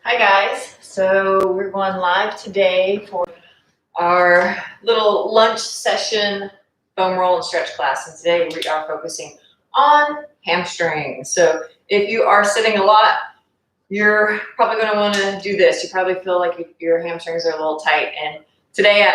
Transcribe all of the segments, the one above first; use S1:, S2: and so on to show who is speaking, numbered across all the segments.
S1: Hi guys, so we're going live today for our little lunch session foam roll and stretch class, and today we are focusing on hamstrings. So if you are sitting a lot, you're probably going to want to do this. You probably feel like your hamstrings are a little tight, and today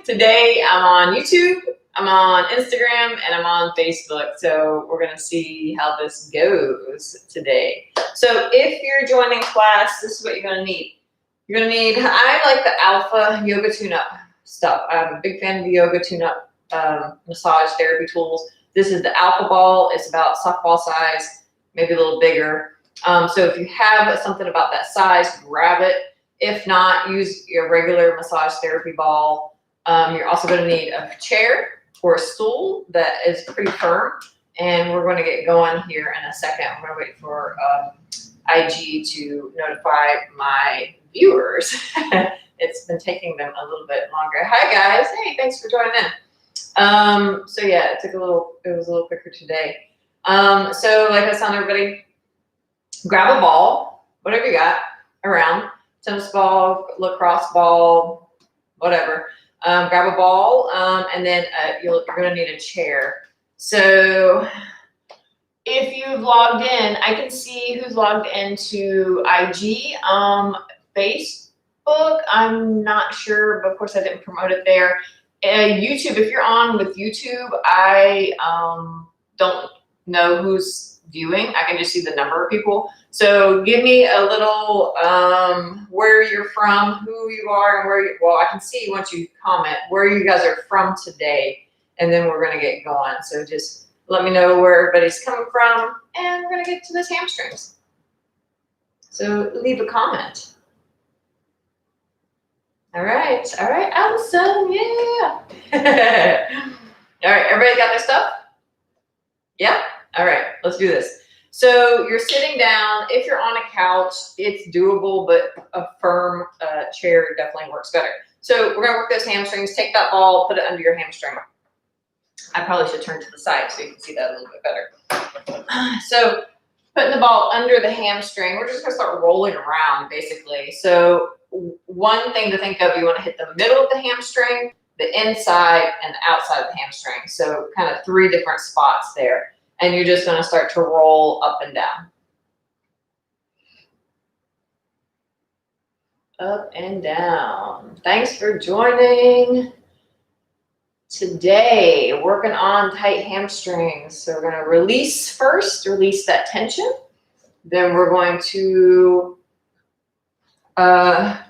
S1: today I'm on YouTube, I'm on Instagram, and I'm on Facebook. So we're going to see how this goes today. So if you're joining class, this is what you're going to need. You're going to need, I like the Alpha Yoga Tune-Up stuff. I'm a big fan of the Yoga Tune-Up massage therapy tools. This is the Alpha Ball. It's about softball size, maybe a little bigger. So if you have something about that size, grab it. If not, use your regular massage therapy ball. You're also going to need a chair or a stool that is pretty firm. And we're going to get going here in a second. I'm going to wait for IG to notify my viewers. It's been taking them a little bit longer. Hi guys. Hey, thanks for joining in. So yeah, it was a little quicker today. So like I was telling everybody, grab a ball, whatever you got around, tennis ball, lacrosse ball, whatever. Grab a ball, and then you're going to need a chair. So if you've logged in, I can see who's logged into IG, Facebook. I'm not sure, but of course I didn't promote it there. YouTube, if you're on with YouTube, I don't know who's viewing. I can just see the number of people. So give me a little where you're from, who you are, and well, I can see once you comment where you guys are from today, and then we're going to get going. So just let me know where everybody's coming from, and we're going to get to this hamstrings. So leave a comment. All right, Allison, yeah. All right, everybody got their stuff? Yeah? All right, let's do this. So you're sitting down. If you're on a couch, it's doable, but a firm chair definitely works better. So we're going to work those hamstrings. Take that ball, put it under your hamstring. I probably should turn to the side so you can see that a little bit better. So putting the ball under the hamstring, we're just going to start rolling around basically. So one thing to think of, you want to hit the middle of the hamstring, the inside, and the outside of the hamstring. So kind of 3 different spots there. And you're just going to start to roll up and down. Up and down. Thanks for joining. Today, working on tight hamstrings. So we're going to release first, release that tension. Then we're going to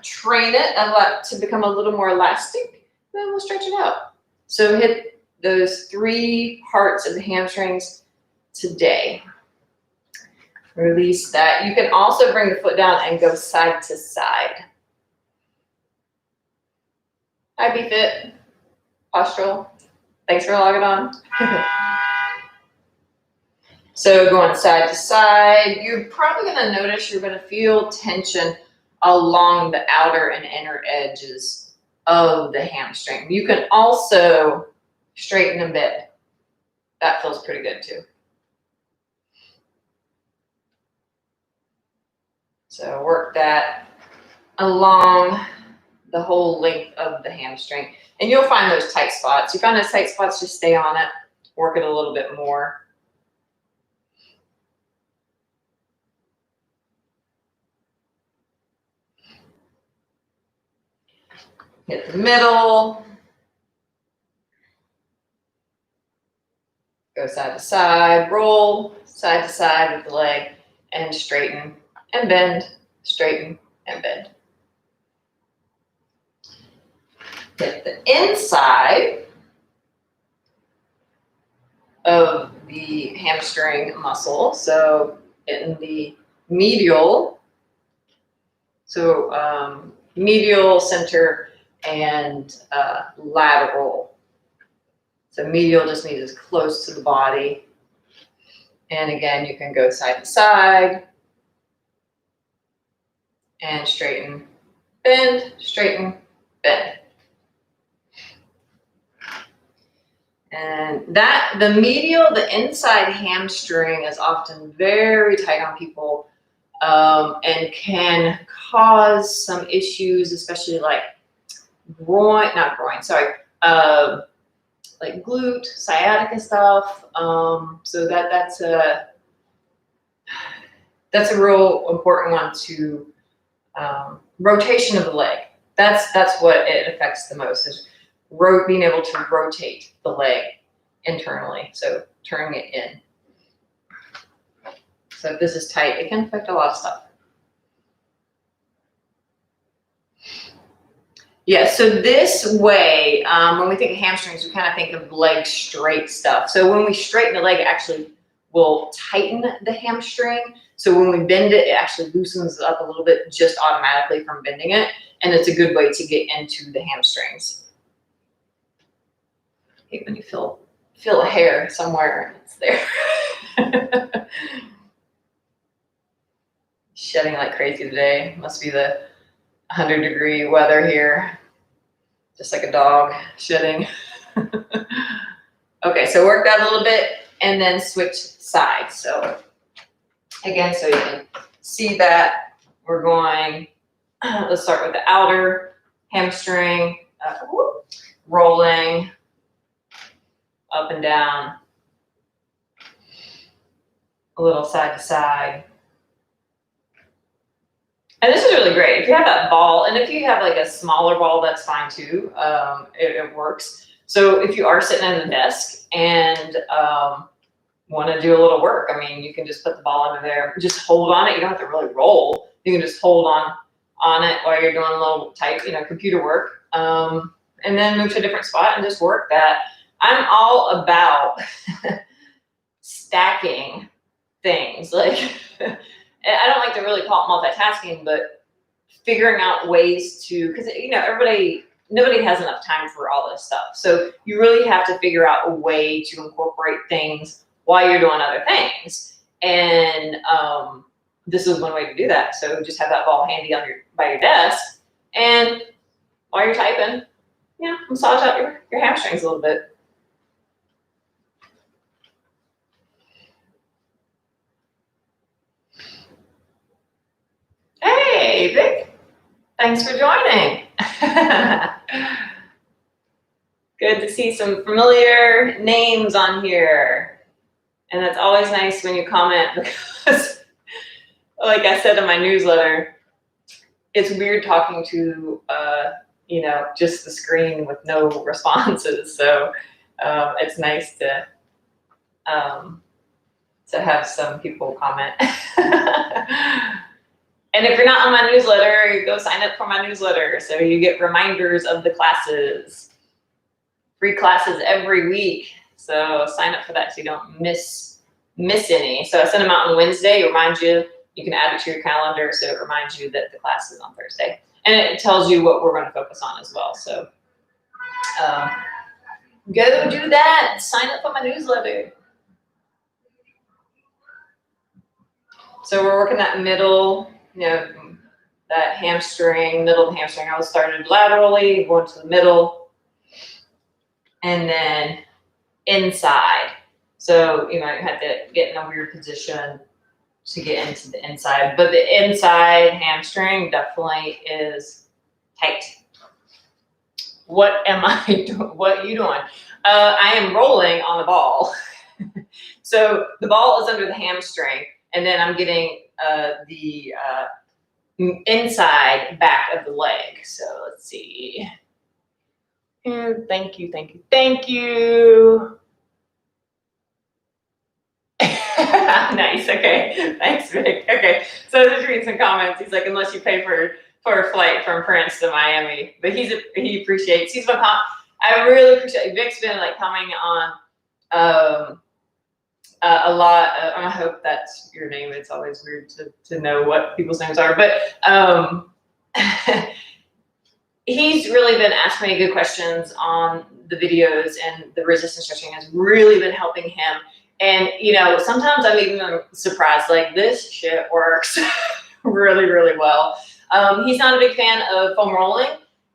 S1: train it to become a little more elastic. Then we'll stretch it out. So hit those 3 parts of the hamstrings today. Release that. You can also bring the foot down and go side to side. Hi, BeFit. Postural. Thanks for logging on. So going side to side, you're probably going to notice you're going to feel tension along the outer and inner edges of the hamstring. You can also straighten and bend. That feels pretty good too. So work that along the whole length of the hamstring. And you'll find those tight spots. You find those tight spots, just stay on it. Work it a little bit more. Hit the middle. Go side to side. Roll side to side with the leg. And straighten and bend. Straighten and bend. Hit the inside of the hamstring muscle. So in the medial, medial, center, and lateral. So medial just means it's close to the body. And again, you can go side to side and straighten, bend, straighten, bend. And that, the inside hamstring is often very tight on people, and can cause some issues, especially like like glute, sciatica stuff. So that's a real important one to, rotation of the leg. That's what it affects the most, is being able to rotate the leg internally. So turning it in. So if this is tight, it can affect a lot of stuff. Yeah, so this way, when we think of hamstrings, we kind of think of leg straight stuff. So when we straighten the leg, it actually will tighten the hamstring. So when we bend it, it actually loosens it up a little bit just automatically from bending it. And it's a good way to get into the hamstrings. Okay, when you feel a hair somewhere, it's there. Shedding like crazy today. Must be the 100-degree weather here. Just like a dog shedding. Okay, so work that a little bit and then switch sides. So again, so you can see that we're going, let's start with the outer hamstring, rolling up and down, a little side to side. And this is really great. If you have that ball, and if you have like a smaller ball, that's fine too. It works. So if you are sitting at the desk and want to do a little work, I mean, you can just put the ball under there, just hold on it. You don't have to really roll. You can just hold on it while you're doing a little type, computer work, and then move to a different spot and just work that. I'm all about stacking things. Like, I don't like to really call it multitasking, but figuring out ways to, because nobody has enough time for all this stuff. So you really have to figure out a way to incorporate things while you're doing other things. And this is one way to do that. So just have that ball handy by your desk, and while you're typing, massage out your hamstrings a little bit. Hey, Vic. Thanks for joining. Good to see some familiar names on here. And it's always nice when you comment, because like I said in my newsletter, it's weird talking to, just the screen with no responses. So it's nice to have some people comment. And if you're not on my newsletter, go sign up for my newsletter so you get reminders of the classes. Free classes every week. So sign up for that so you don't miss any. So I send them out on Wednesday, remind you. You can add it to your calendar so it reminds you that the class is on Thursday. And it tells you what we're going to focus on as well. So go do that. Sign up for my newsletter. So we're working that middle, that hamstring, middle of the hamstring. I was started laterally, going to the middle, and then inside. So you might have to get in a weird position to get into the inside, but the inside hamstring definitely is tight. What am I doing? What are you doing? I am rolling on the ball. So the ball is under the hamstring, and then I'm getting the inside back of the leg. So let's see. And thank you. Nice. Okay. Thanks, Vic. Okay. So just reading some comments. He's like, unless you pay for a flight from France to Miami, but he appreciates. He's been. I really appreciate. Vic's been like commenting on a lot. I hope that's your name. It's always weird to know what people's names are, but he's really been asking me good questions on the videos, and the resistance stretching has really been helping him. And sometimes I'm even surprised, like, this shit works really, really well. He's not a big fan of foam rolling.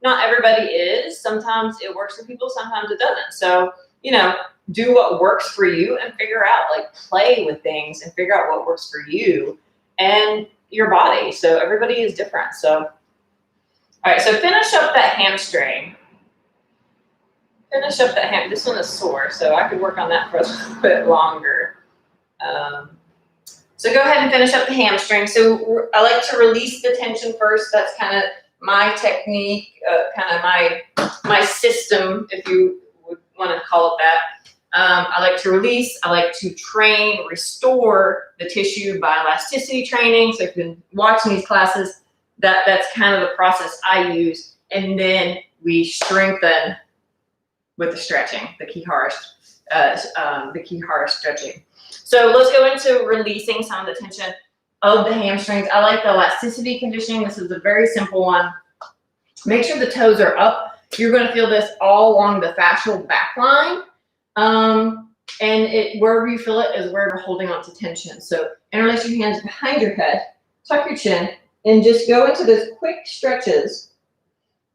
S1: Not everybody is. Sometimes it works for people, sometimes it doesn't. So you know, do what works for you and figure out, like, play with things and figure out what works for you and your body. So everybody is different. So, all right, so finish up that hamstring. Finish up that ham. This one is sore, so I could work on that for a little bit longer. So go ahead and finish up the hamstring. So I like to release the tension first. That's kind of my technique, kind of my system, if you would want to call it that. I like to release. I like to train, restore the tissue by elasticity training. So if you've been watching these classes, that's kind of the process I use. And then we strengthen with the stretching, the Kihara stretching. So let's go into releasing some of the tension of the hamstrings. I like the elasticity conditioning. This is a very simple one. Make sure the toes are up. You're going to feel this all along the fascial back line. And wherever you feel it is where you're holding on to tension. So interlace your hands behind your head, tuck your chin, and just go into those quick stretches.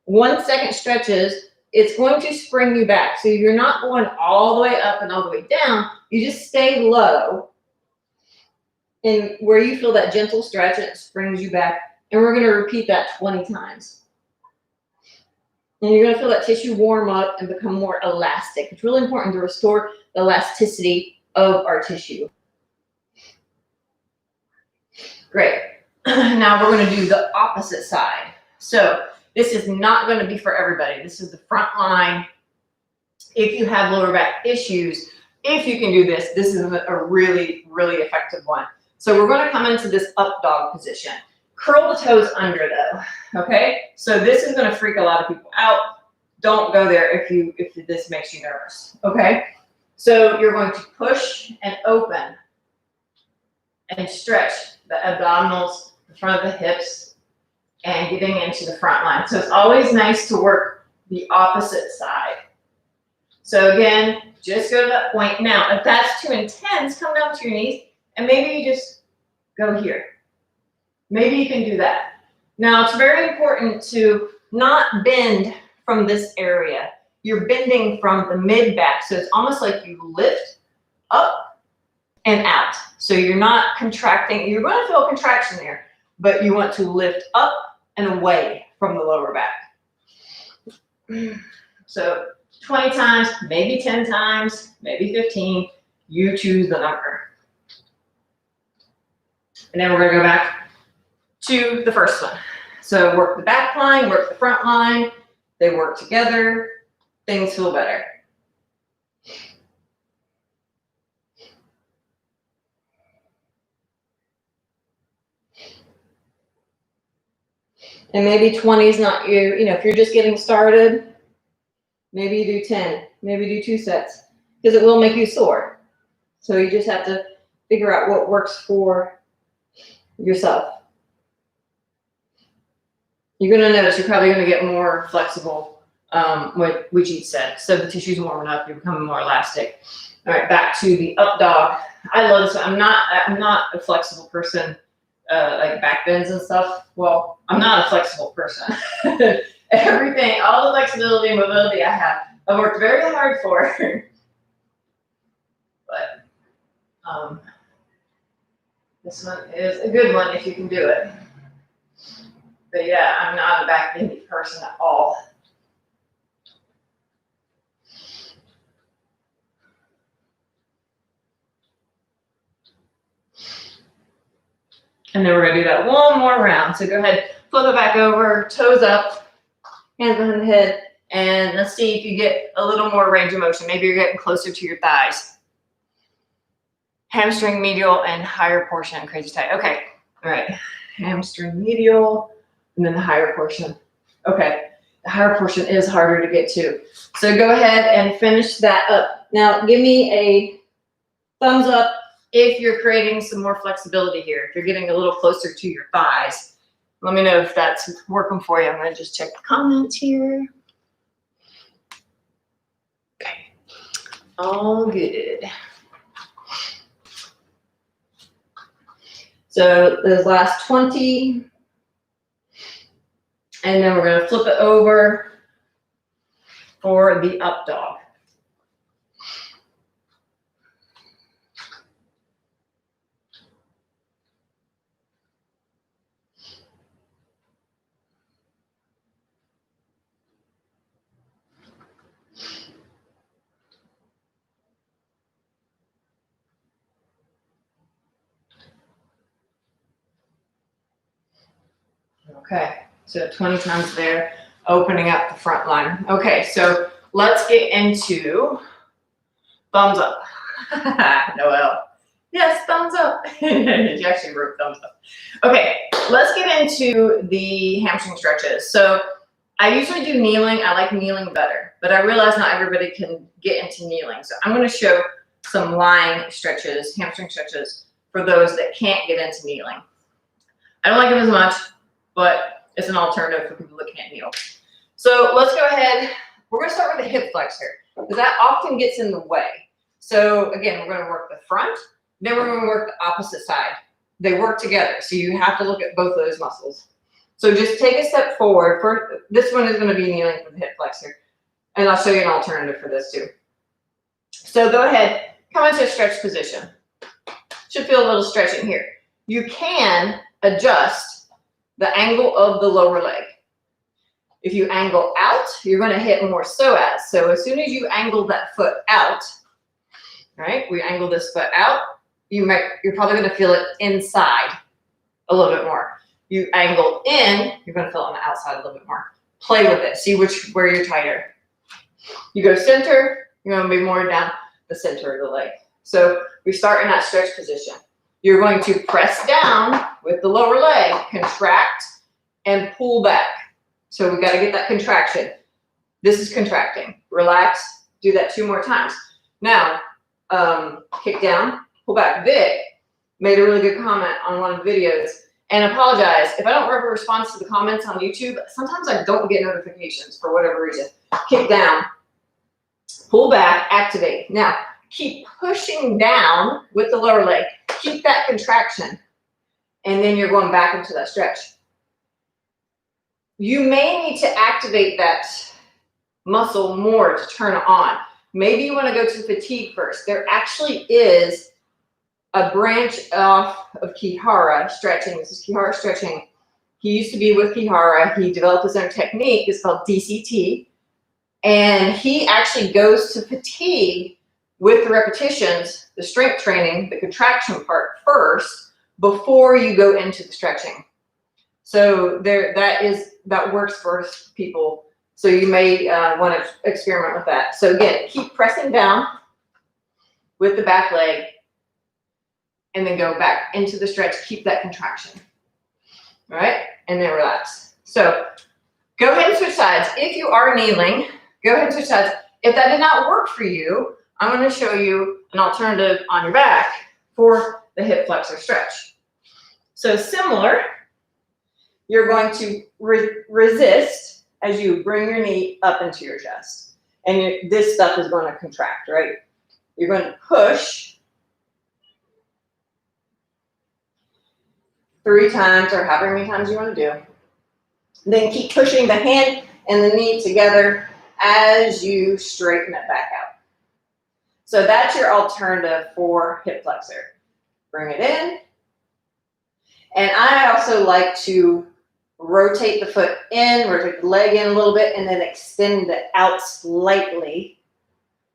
S1: 1 second stretches. It's going to spring you back. So you're not going all the way up and all the way down. You just stay low. And where you feel that gentle stretch, it springs you back. And we're going to repeat that 20 times. And you're going to feel that tissue warm up and become more elastic. It's really important to restore the elasticity of our tissue. Great. Now we're going to do the opposite side. So this is not going to be for everybody. This is the front line. If you have lower back issues, if you can do this, this is a really, really effective one. So we're going to come into this up dog position. Curl the toes under though, okay? So this is going to freak a lot of people out. Don't go there if this makes you nervous, okay? So you're going to push and open and stretch the abdominals, the front of the hips, and getting into the front line. So it's always nice to work the opposite side. So again, just go to that point. Now, if that's too intense, come down to your knees and maybe you just go here. Maybe you can do that. Now, it's very important to not bend from this area. You're bending from the mid back. So it's almost like you lift up and out. So you're not contracting. You're going to feel a contraction there, but you want to lift up and away from the lower back. So 20 times, maybe 10 times, maybe 15. You choose the number. And then we're going to go back to the first one. So work the back line, work the front line. They work together. Things feel better. And maybe 20 is not you know, if you're just getting started, maybe you do 10, maybe do 2 sets, because it will make you sore. So you just have to figure out what works for yourself. You're going to notice you're probably going to get more flexible with each set. So the tissue's warming up, you're becoming more elastic. All right, back to the up dog. I love this one. I'm not a flexible person. Like back bends and stuff. Well, I'm not a flexible person. Everything, all the flexibility and mobility I have, I've worked very hard for. But this one is a good one if you can do it. But yeah, I'm not a back bendy person at all. And then we're going to do that one more round. So go ahead, flip it back over, toes up, hands behind the head, and let's see if you get a little more range of motion. Maybe you're getting closer to your thighs. Hamstring medial and higher portion, crazy tight. Okay, all right, hamstring medial, and then the higher portion. Okay, the higher portion is harder to get to. So go ahead and finish that up. Now give me a thumbs up if you're creating some more flexibility here, if you're getting a little closer to your thighs. Let me know if that's working for you. I'm going to just check the comments here. Okay, all good. So those last 20, and then we're going to flip it over for the up dog. Okay, so 20 times there, opening up the front line. Okay, so let's get into thumbs up. Noelle. Yes, thumbs up. She actually wrote thumbs up. Okay, let's get into the hamstring stretches. So I usually do kneeling. I like kneeling better, but I realize not everybody can get into kneeling. So I'm going to show some lying stretches, hamstring stretches, for those that can't get into kneeling. I don't like them as much, but it's an alternative for people that can't kneel. So let's go ahead. We're going to start with the hip flexor because that often gets in the way. So again, we're going to work the front, then we're going to work the opposite side. They work together, so you have to look at both of those muscles. So just take a step forward. First, this one is going to be kneeling for the hip flexor, and I'll show you an alternative for this too. So go ahead, come into a stretch position. Should feel a little stretching here. You can adjust the angle of the lower leg. If you angle out, you're going to hit more psoas. So as soon as you angle that foot out, right? We angle this foot out. You're probably going to feel it inside a little bit more. You angle in, you're going to feel it on the outside a little bit more. Play with it. See where you're tighter. You go center, you're going to be more down the center of the leg. So we start in that stretch position. You're going to press down with the lower leg, contract, and pull back. So we got to get that contraction. This is contracting. Relax. Do that 2 more times. Now, kick down, pull back. Vic made a really good comment on one of the videos, and apologize if I don't ever respond to the comments on YouTube. Sometimes I don't get notifications for whatever reason. Kick down, pull back, activate. Now, keep pushing down with the lower leg. Keep that contraction, and then you're going back into that stretch. You may need to activate that muscle more to turn it on. Maybe you want to go to fatigue first. There actually is a branch off of Kihara stretching. This is Kihara stretching. He used to be with Kihara. He developed his own technique. It's called DCT. And he actually goes to fatigue with the repetitions, the strength training, the contraction part first, before you go into the stretching. So that works for people. So you may want to experiment with that. So again, keep pressing down with the back leg and then go back into the stretch. Keep that contraction. All right, and then relax. So go ahead and switch sides. If you are kneeling, go ahead and switch sides. If that did not work for you, I'm going to show you an alternative on your back for the hip flexor stretch. So similar, you're going to resist as you bring your knee up into your chest. And this stuff is going to contract, right? You're going to push 3 times or however many times you want to do. Then keep pushing the hand and the knee together as you straighten it back out. So that's your alternative for hip flexor. Bring it in. And I also like to rotate the foot in, rotate the leg in a little bit, and then extend it out slightly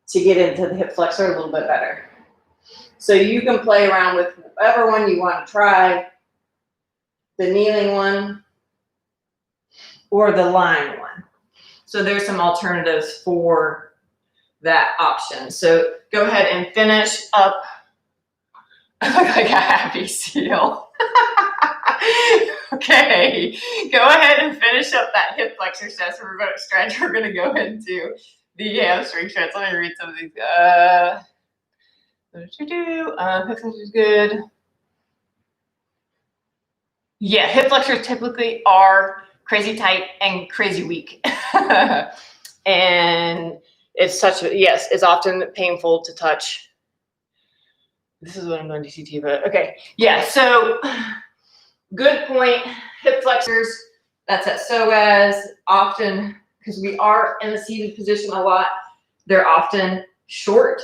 S1: to get into the hip flexor a little bit better. So you can play around with whatever one you want to try, the kneeling one or the lying one. So there's some alternatives for that option. So go ahead and finish up. I look like a happy seal. Okay, go ahead and finish up that hip flexor stretch. We're going to stretch. We're going to go into the hamstring stretch. Let me read some of these. Hip flexor is good. Yeah, hip flexors typically are crazy tight and crazy weak. And it's yes, it's often painful to touch. This is what I'm doing DCT, but okay. Yeah, so good point. Hip flexors, that's at psoas. Often, because we are in a seated position a lot, they're often short.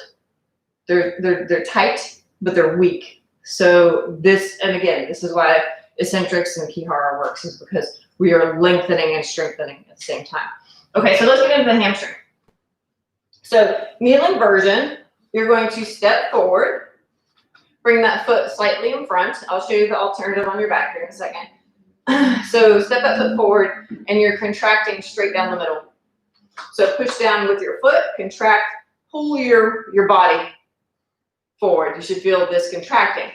S1: They're tight, but they're weak. So this, and again, this is why eccentrics and Kihara works, is because we are lengthening and strengthening at the same time. Okay, so let's get into the hamstring. So kneeling version, you're going to step forward, bring that foot slightly in front. I'll show you the alternative on your back here in a second. So step that foot forward and you're contracting straight down the middle. So push down with your foot, contract, pull your body forward. You should feel this contracting.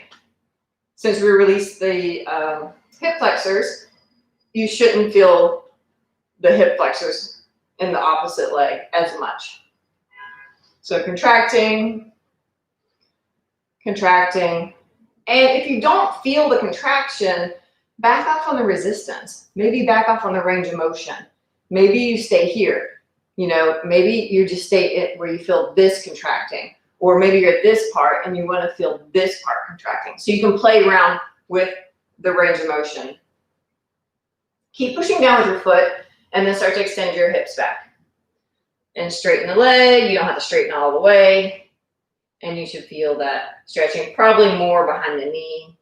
S1: Since we released the hip flexors, you shouldn't feel the hip flexors in the opposite leg as much. So contracting, contracting. And if you don't feel the contraction, back off on the resistance. Maybe back off on the range of motion. Maybe you stay here. You know, maybe you just stay where you feel this contracting. Or maybe you're at this part and you want to feel this part contracting. So you can play around with the range of motion. Keep pushing down with your foot and then start to extend your hips back. And straighten the leg. You don't have to straighten all the way. And you should feel that stretching, probably more behind the knee.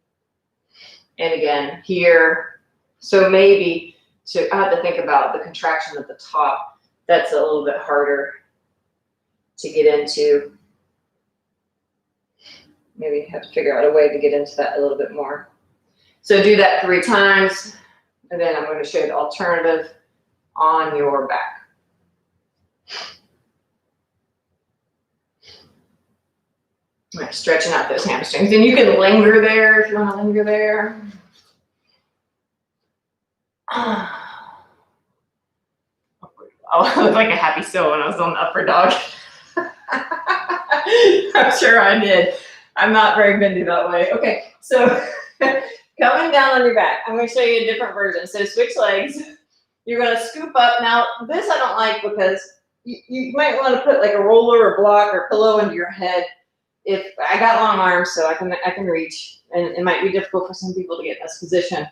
S1: And again, here. So maybe, I have to think about the contraction at the top. That's a little bit harder to get into. Maybe have to figure out a way to get into that a little bit more. So do that 3 times, and then I'm going to show you the alternative on your back. Right, stretching out those hamstrings. And you can linger there if you want to linger there. Oh, I looked like a happy soul when I was on the upper dog. I'm sure I did. I'm not very bendy that way. Okay, so coming down on your back, I'm going to show you a different version. So switch legs. You're going to scoop up. Now, this I don't like because you might want to put like a roller or block or pillow under your head. If I got long arms, so I can reach, and it might be difficult for some people to get in this position.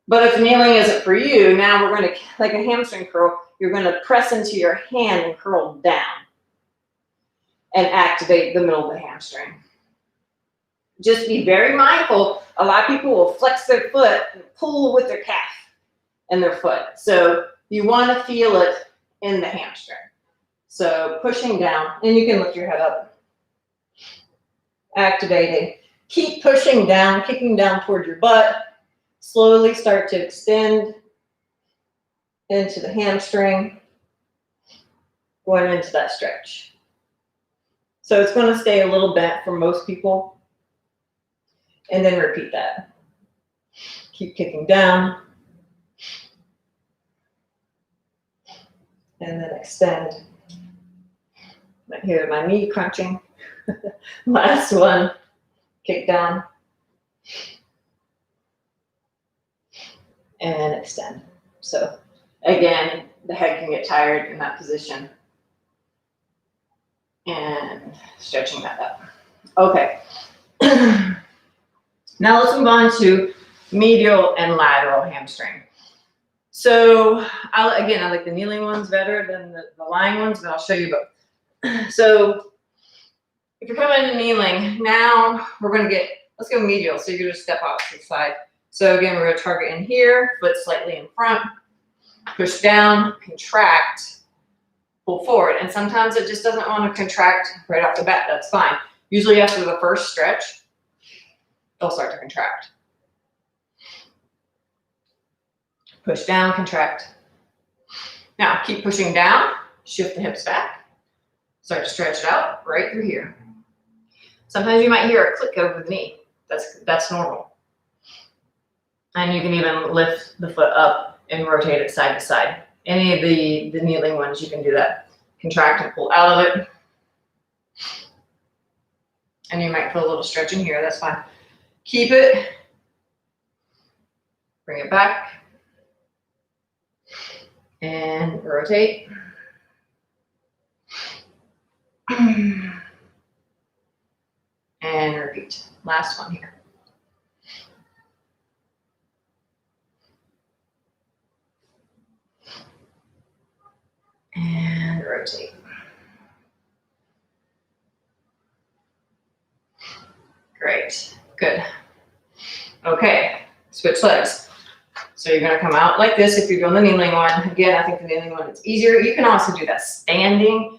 S1: But if kneeling isn't for you, now we're going to, like a hamstring curl, you're going to press into your hand and curl down and activate the middle of the hamstring. Just be very mindful. A lot of people will flex their foot and pull with their calf and their foot. So you want to feel it in the hamstring. So pushing down, and you can lift your head up. Activating. Keep pushing down, kicking down toward your butt. Slowly start to extend into the hamstring, going into that stretch. So it's going to stay a little bent for most people. And then repeat that. Keep kicking down. And then extend. Right here, my knee crunching. Last one. Kick down. And extend. So again, the head can get tired in that position. And stretching that up. Okay. Now let's move on to medial and lateral hamstring. So I like the kneeling ones better than the lying ones, but I'll show you both. So if you're coming to kneeling, now we're going to let's go medial. So you're going to step out to the side. So again, we're going to target in here, foot slightly in front, push down, contract, pull forward. And sometimes it just doesn't want to contract right off the bat. That's fine. Usually after the first stretch, they'll start to contract. Push down, contract. Now keep pushing down, shift the hips back, start to stretch it out right through here. Sometimes you might hear a click over the knee. That's normal. And you can even lift the foot up and rotate it side to side. Any of the kneeling ones, you can do that. Contract and pull out of it. And you might feel a little stretch in here, that's fine. Keep it. Bring it back. And rotate. And repeat. Last one here. And rotate. Great. Good. Okay. Switch legs. So you're going to come out like this if you're doing the kneeling one. Again, I think the kneeling one is easier. You can also do that standing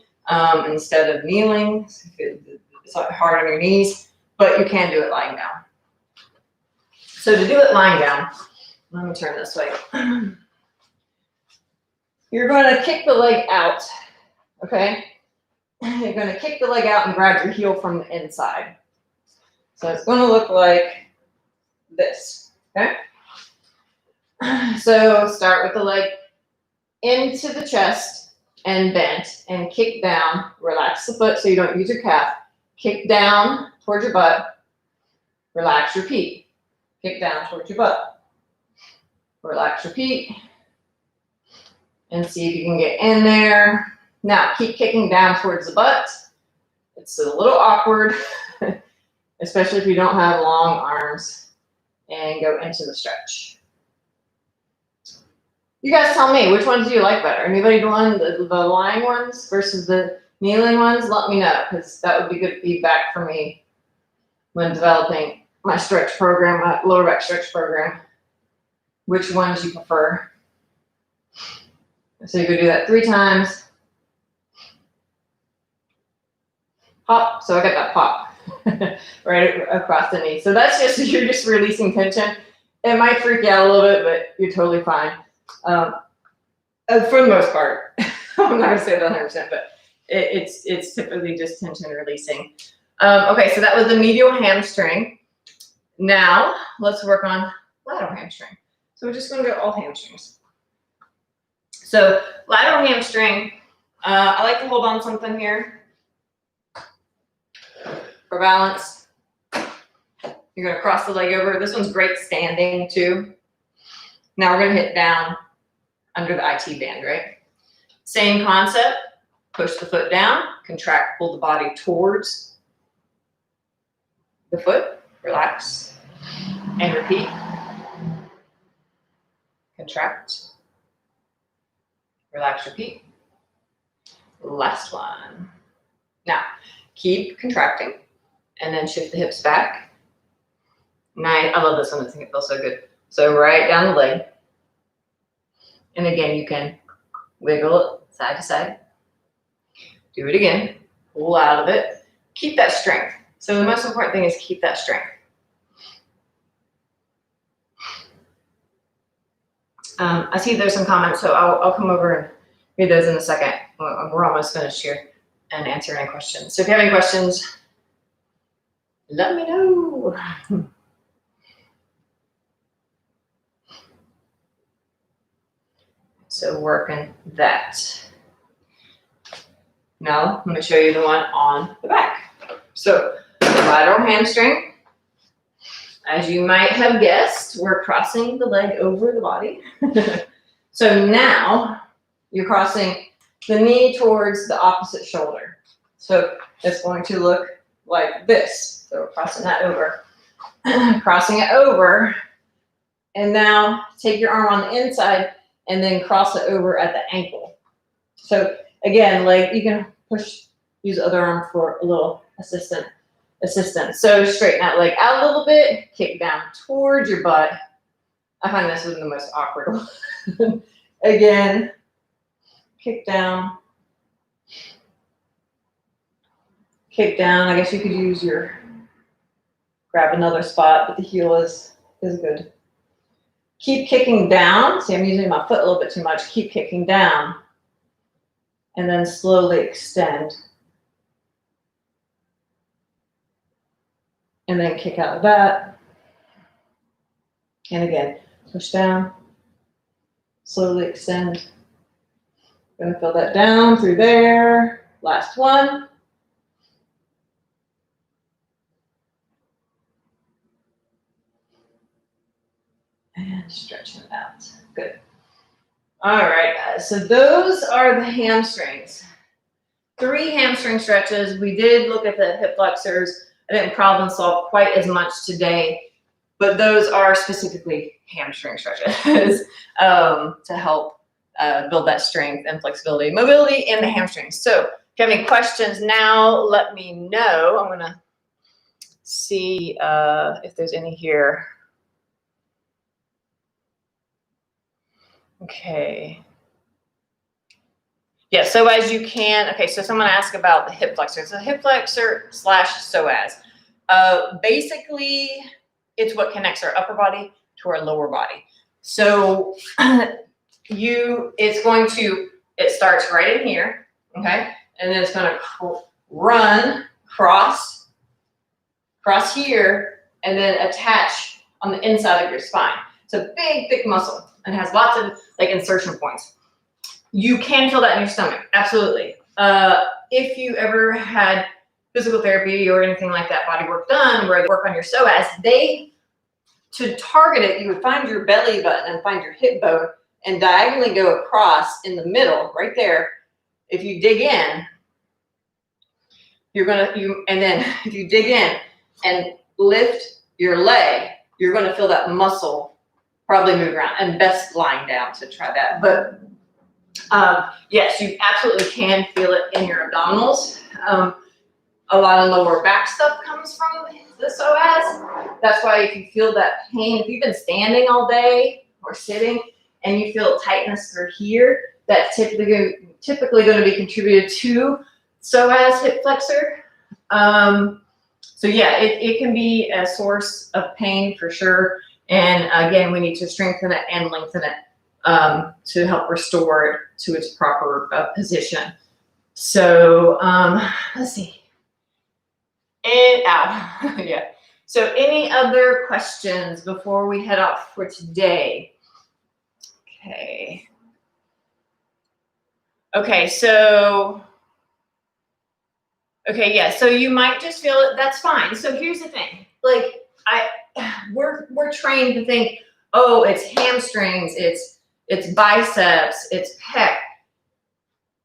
S1: instead of kneeling. It's hard on your knees, but you can do it lying down. So to do it lying down, Let me turn this way. You're going to kick the leg out, okay? You're going to kick the leg out and grab your heel from the inside. So it's going to look like this, okay? So start with the leg into the chest and bent and kick down. Relax the foot so you don't use your calf. Kick down towards your butt. Relax, repeat. Kick down towards your butt. Relax, repeat. And see if you can get in there. Now, keep kicking down towards the butt. It's a little awkward, especially if you don't have long arms. And go into the stretch. You guys tell me, which ones do you like better? Anybody doing the lying ones versus the kneeling ones? Let me know, because that would be good feedback for me when developing my stretch program, my lower back stretch program. Which ones you prefer? So you could do that 3 times. Pop. So I got that pop right across the knee. So that's just, you're just releasing tension. It might freak you out a little bit, but you're totally fine. For the most part. I'm not going to say that 100%, but it's typically just tension releasing. Okay, so that was the medial hamstring. Now let's work on lateral hamstring. So we're just going to go all hamstrings. So lateral hamstring, I like to hold on something here for balance. You're going to cross the leg over. This one's great standing too. Now we're going to hit down under the IT band, right? Same concept. Push the foot down, contract, pull the body towards the foot, relax, and repeat. Contract, relax, repeat. Last one. Now, keep contracting and then shift the hips back. Nice. I love this one. I think it feels so good. So right down the leg. And again, you can wiggle it side to side. Do it again. Pull out of it. Keep that strength. So the most important thing is keep that strength. I see there's some comments, so I'll come over and read those in a second. We're almost finished here and answer any questions. So if you have any questions, let me know. So working that. Now I'm going to show you the one on the back. So lateral hamstring. As you might have guessed, we're crossing the leg over the body. So now you're crossing the knee towards the opposite shoulder. So it's going to look like this. So we're crossing that over. Crossing it over. And now take your arm on the inside and then cross it over at the ankle. So again, like you can use the other arm for a little assistance. So straighten that leg out a little bit, kick down towards your butt. I find this is the most awkward one. Again, kick down. Kick down. I guess you could use grab another spot, but the heel is good. Keep kicking down. See, I'm using my foot a little bit too much. Keep kicking down. And then slowly extend. And then kick out of that. And again, push down. Slowly extend. Gonna fill that down through there. Last one. And stretching it out. Good. All right, guys. So those are the hamstrings. 3 hamstring stretches. We did look at the hip flexors. I didn't problem solve quite as much today, but those are specifically hamstring stretches to help build that strength and flexibility, mobility in the hamstrings. So if you have any questions now, let me know. I'm going to see if there's any here. Okay. Yeah, so as you can, okay, so someone asked about the hip flexor. So hip flexor / psoas. Basically, it's what connects our upper body to our lower body. So it starts right in here, okay? And then it's gonna run across here and then attach on the inside of your spine. It's a big, thick muscle and has lots of like insertion points. You can feel that in your stomach, absolutely. If you ever had physical therapy or anything like that, body work done, where they work on your psoas, to target it, you would find your belly button and find your hip bone and diagonally go across in the middle, right there. If you dig in, and then if you dig in and lift your leg, you're gonna feel that muscle probably move around, and best lying down to try that. But yes, you absolutely can feel it in your abdominals. A lot of lower back stuff comes from the psoas. That's why if you feel that pain, if you've been standing all day or sitting and you feel tightness through here, that's typically going to be contributed to psoas hip flexor. So yeah, it can be a source of pain for sure. And again, we need to strengthen it and lengthen it to help restore it to its proper position. So let's see. And ow. Yeah. So any other questions before we head off for today? Okay. Okay, so yeah, so you might just feel it, that's fine. So here's the thing. Like we're trained to think, oh, it's hamstrings, it's biceps, it's pec.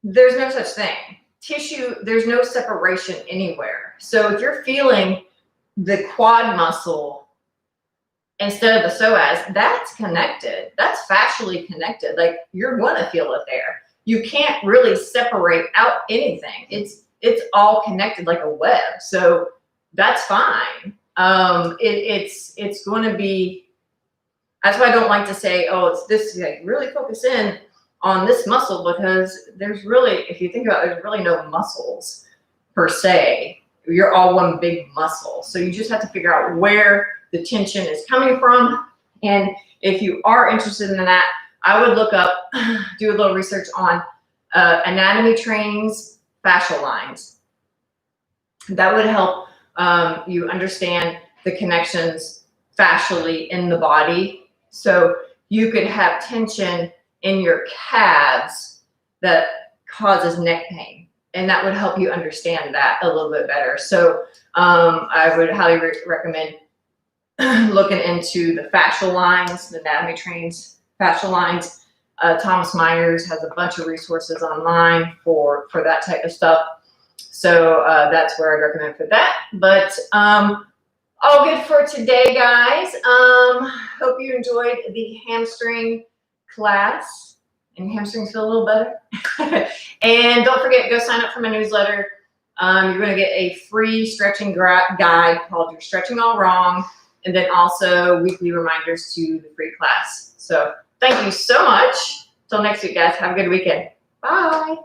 S1: There's no such thing. Tissue, there's no separation anywhere. So if you're feeling the quad muscle instead of the psoas, that's connected. That's fascially connected. Like you're gonna feel it there. You can't really separate out anything. It's all connected like a web. So that's fine. It's going to be. That's why I don't like to say, oh, it's this. Like really focus in on this muscle, because there's really, if you think about it, there's really no muscles per se. You're all one big muscle. So you just have to figure out where the tension is coming from. And if you are interested in that, I would look up, do a little research on anatomy trainings, fascial lines. That would help you understand the connections fascially in the body. So you could have tension in your calves that causes neck pain, and that would help you understand that a little bit better. So I would highly recommend looking into the fascial lines, the anatomy trains, fascial lines. Thomas Myers has a bunch of resources online for that type of stuff. So that's where I'd recommend for that. But all good for today, guys. Hope you enjoyed the hamstring class, and hamstrings feel a little better. And don't forget, go sign up for my newsletter. You're going to get a free stretching guide called You're Stretching All Wrong, and then also weekly reminders to the free class. So thank you so much. Till next week, guys. Have a good weekend. Bye.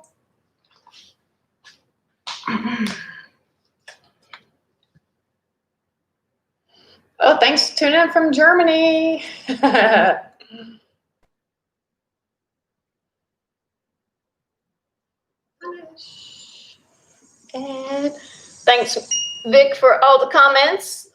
S1: Oh, thanks for tuning in from Germany. And thanks, Vic, for all the comments.